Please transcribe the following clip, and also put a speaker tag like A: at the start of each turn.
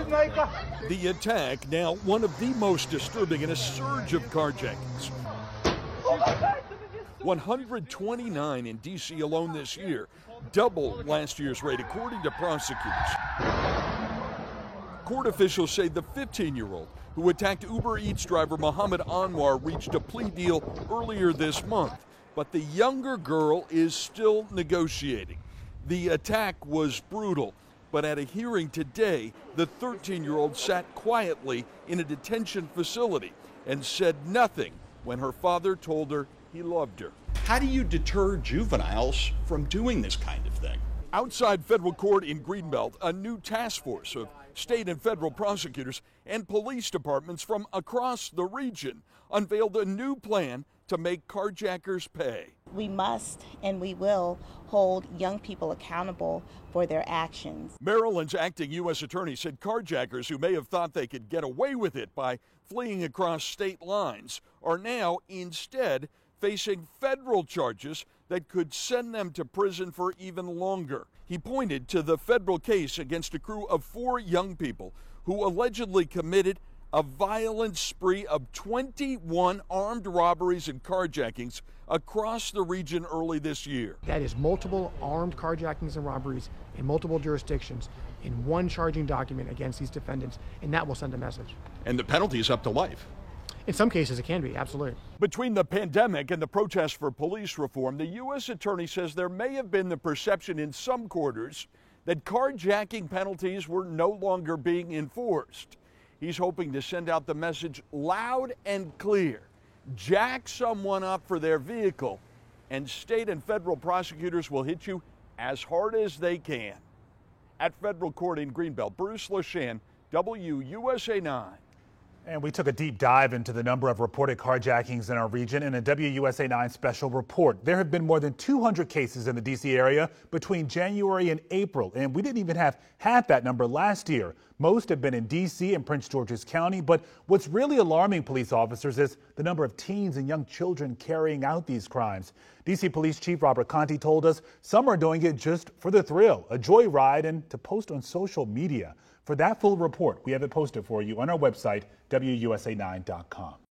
A: The attack now one of the most disturbing in a surge of carjackings. 129 in D.C. alone this year, double last year's rate, according to prosecutors. Court officials say the 15-year-old who attacked Uber Eats driver Mohammed Anwar reached a plea deal earlier this month, but the younger girl is still negotiating. The attack was brutal, but at a hearing today, the 13-year-old sat quietly in a detention facility and said nothing when her father told her he loved her.
B: How do you deter juveniles from doing this kind of thing?
A: Outside federal court in Greenbelt, a new task force of state and federal prosecutors and police departments from across the region unveiled a new plan to make carjackers pay.
C: We must and we will hold young people accountable for their actions.
A: Maryland's acting U.S. attorney said carjackers who may have thought they could get away with it by fleeing across state lines are now instead facing federal charges that could send them to prison for even longer. He pointed to the federal case against a crew of 4 young people who allegedly committed a violent spree of 21 armed robberies and carjackings across the region early this year.
D: That is multiple armed carjackings and robberies in multiple jurisdictions in one charging document against these defendants, and that will send a message.
B: And the penalty is up to life.
D: In some cases, it can be, absolutely.
A: Between the pandemic and the protests for police reform, the U.S. attorney says there may have been the perception in some quarters that carjacking penalties were no longer being enforced. He's hoping to send out the message loud and clear. Jack someone up for their vehicle, and state and federal prosecutors will hit you as hard as they can. At federal court in Greenbelt, Bruce LaShan, WUSA 9.
E: And we took a deep dive into the number of reported carjackings in our region in a WUSA 9 special report. There have been more than 200 cases in the D.C. area between January and April, and we didn't even have half that number last year. Most have been in D.C. and Prince George's County, but what's really alarming police officers is the number of teens and young children carrying out these crimes. D.C. Police Chief Robert Contee told us some are doing it just for the thrill, a joyride, and to post on social media. For that full report, we have it posted for you on our website, WUSA9.com.